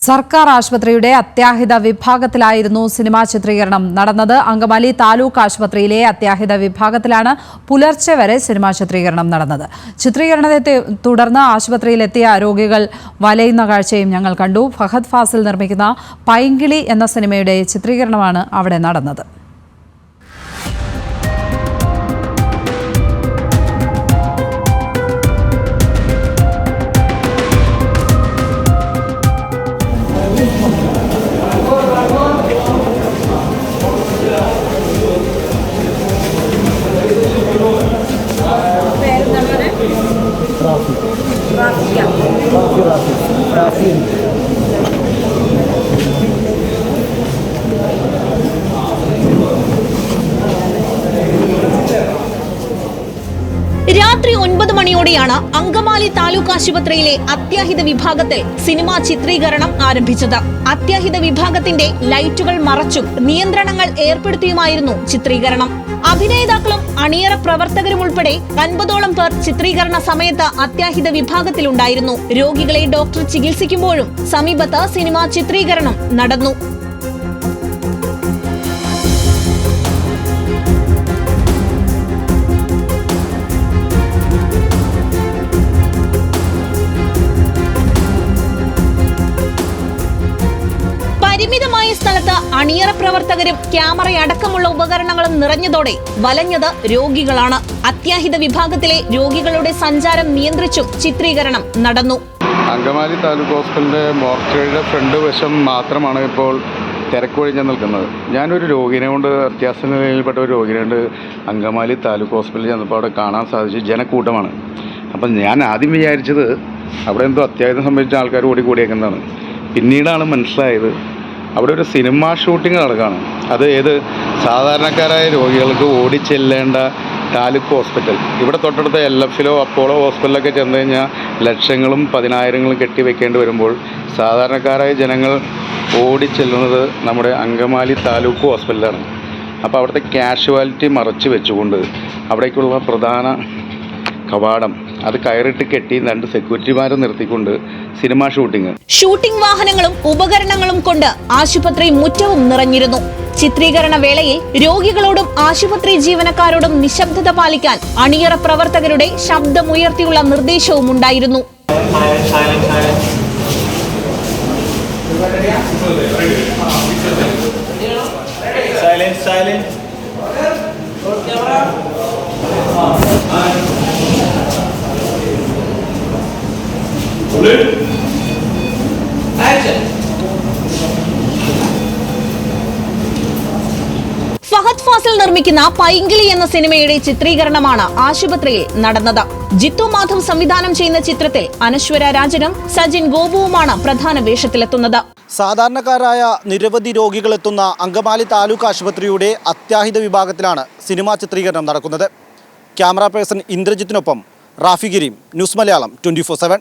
സർക്കാർ ആശുപത്രിയുടെ അത്യാഹിത വിഭാഗത്തിലായിരുന്നു സിനിമാ ചിത്രീകരണം നടന്നത്. അങ്കമാലി താലൂക്ക് ആശുപത്രിയിലെ അത്യാഹിത വിഭാഗത്തിലാണ് പുലർച്ചെ വരെ സിനിമാ ചിത്രീകരണം നടന്നത്. ചിത്രീകരണത്തെ തുടർന്ന് ആശുപത്രിയിലെത്തിയ രോഗികൾ വലയുന്ന കാഴ്ചയും ഞങ്ങൾ കണ്ടു. ഫഹദ് ഫാസിൽ നിർമ്മിക്കുന്ന പൈങ്കിളി എന്ന സിനിമയുടെ ചിത്രീകരണമാണ് അവിടെ നടന്നത്. രാത്രി 9 മണിയോടെയാണ് അങ്കമാലി താലൂക്ക് ആശുപത്രിയിലെ അത്യാഹിത വിഭാഗത്തിൽ സിനിമാ ചിത്രീകരണം ആരംഭിച്ചത്. അത്യാഹിത വിഭാഗത്തിന്റെ ലൈറ്റുകൾ മറച്ചും നിയന്ത്രണങ്ങൾ ഏർപ്പെടുത്തിയുമായിരുന്നു ചിത്രീകരണം. അഭിനേതാക്കളും അണിയറ പ്രവർത്തകരും ഉൾപ്പെടെ 50ഓളം പേർ ചിത്രീകരണ സമയത്ത് അത്യാഹിത വിഭാഗത്തിലുണ്ടായിരുന്നു. രോഗികളെ ഡോക്ടർ ചികിത്സിക്കുമ്പോഴും സമീപത്ത് സിനിമാ ചിത്രീകരണം നടന്നു. പരിമിതമായ സ്ഥലത്ത് അണിയറ പ്രവർത്തകരും ക്യാമറയടക്കമുള്ള ഉപകരണങ്ങളും നിറഞ്ഞതോടെ വലഞ്ഞത് രോഗികളാണ്. അത്യാഹിത വിഭാഗത്തിലെ രോഗികളുടെ സഞ്ചാരം നിയന്ത്രിച്ചും ചിത്രീകരണം നടന്നു. അങ്കമാലി താലൂക്ക് ഹോസ്പിറ്റലിന്റെ മോർച്ചറിയുടെ ഫ്രണ്ട് വശം മാത്രമാണ് ഇപ്പോൾ തിരക്കൊഴിഞ്ഞ് നിൽക്കുന്നത്. ഞാനൊരു രോഗിനെ കൊണ്ട് അത്യാവശ്യ നിലയിൽപ്പെട്ട ഒരു രോഗിനെ കൊണ്ട് അങ്കമാലി താലൂക്ക് ഹോസ്പിറ്റലിൽ ചെന്നപ്പോൾ അവിടെ കാണാൻ സാധിച്ചു ജനക്കൂട്ടമാണ്. അപ്പം ഞാൻ ആദ്യം വിചാരിച്ചത് അവിടെ എന്തോ അത്യാഹിതം സംബന്ധിച്ച ആൾക്കാർ ഓടിക്കൂടിയേക്കുന്നതാണ്. പിന്നീടാണ് മനസ്സിലായത് അവിടെ ഒരു സിനിമ ഷൂട്ടിംഗ് നടക്കുകയാണ്. അത് സാധാരണക്കാരായ രോഗികൾക്ക് ഓടിച്ചെല്ലേണ്ട താലൂക്ക് ഹോസ്പിറ്റൽ, ഇവിടെ തൊട്ടടുത്ത LFലോ അപ്പോളോ ഹോസ്പിറ്റലൊക്കെ ചെന്ന് കഴിഞ്ഞാൽ ലക്ഷങ്ങളും 10,000ങ്ങളും കെട്ടിവെക്കേണ്ടി വരുമ്പോൾ സാധാരണക്കാരായ ജനങ്ങൾ ഓടിച്ചെല്ലുന്നത് നമ്മുടെ അങ്കമാലി താലൂക്ക് ഹോസ്പിറ്റലാണ്. അപ്പോൾ അവിടുത്തെ കാഷ്വാലിറ്റി മറച്ചു വെച്ചുകൊണ്ട് അവിടേക്കുള്ള പ്രധാന കവാടം അത് കയറിട്ട് കെട്ടി 2 സെക്യൂരിറ്റിമാരെ നിർത്തിക്കൊണ്ട് സിനിമാ ഷൂട്ടിംഗ് വാഹനങ്ങളും ഉപകരണങ്ങളും കൊണ്ട് ആശുപത്രി മുറ്റവും നിറഞ്ഞിരുന്നു. ചിത്രീകരണ വേളയിൽ രോഗികളോടും ആശുപത്രി ജീവനക്കാരോടും നിശബ്ദത പാലിക്കാൻ അണിയറ പ്രവർത്തകരുടെ ശബ്ദമുയർത്തിയുള്ള നിർദ്ദേശവും ഉണ്ടായിരുന്നു. ഫഹദ് ഫാസിൽ നിർമ്മിക്കുന്ന പൈങ്കിളി എന്ന സിനിമയുടെ ചിത്രീകരണമാണ് ആശുപത്രിയിൽ നടന്നത്. ജിത്തു മാധവ് സംവിധാനം ചെയ്യുന്ന ചിത്രത്തിൽ അനശ്വര രാജനും സജിൻ ഗോപുവുമാണ് പ്രധാന വേഷത്തിലെത്തുന്നത്. സാധാരണക്കാരായ നിരവധി രോഗികളെത്തുന്ന അങ്കമാലി താലൂക്ക് ആശുപത്രിയുടെ അത്യാഹിത വിഭാഗത്തിലാണ് സിനിമാ ചിത്രീകരണം നടക്കുന്നത്. ക്യാമറ പേഴ്സൺ ഇന്ദ്രജിത്തിനൊപ്പം റാഫി ഗിരീം, ന്യൂസ് മലയാളം 24/7.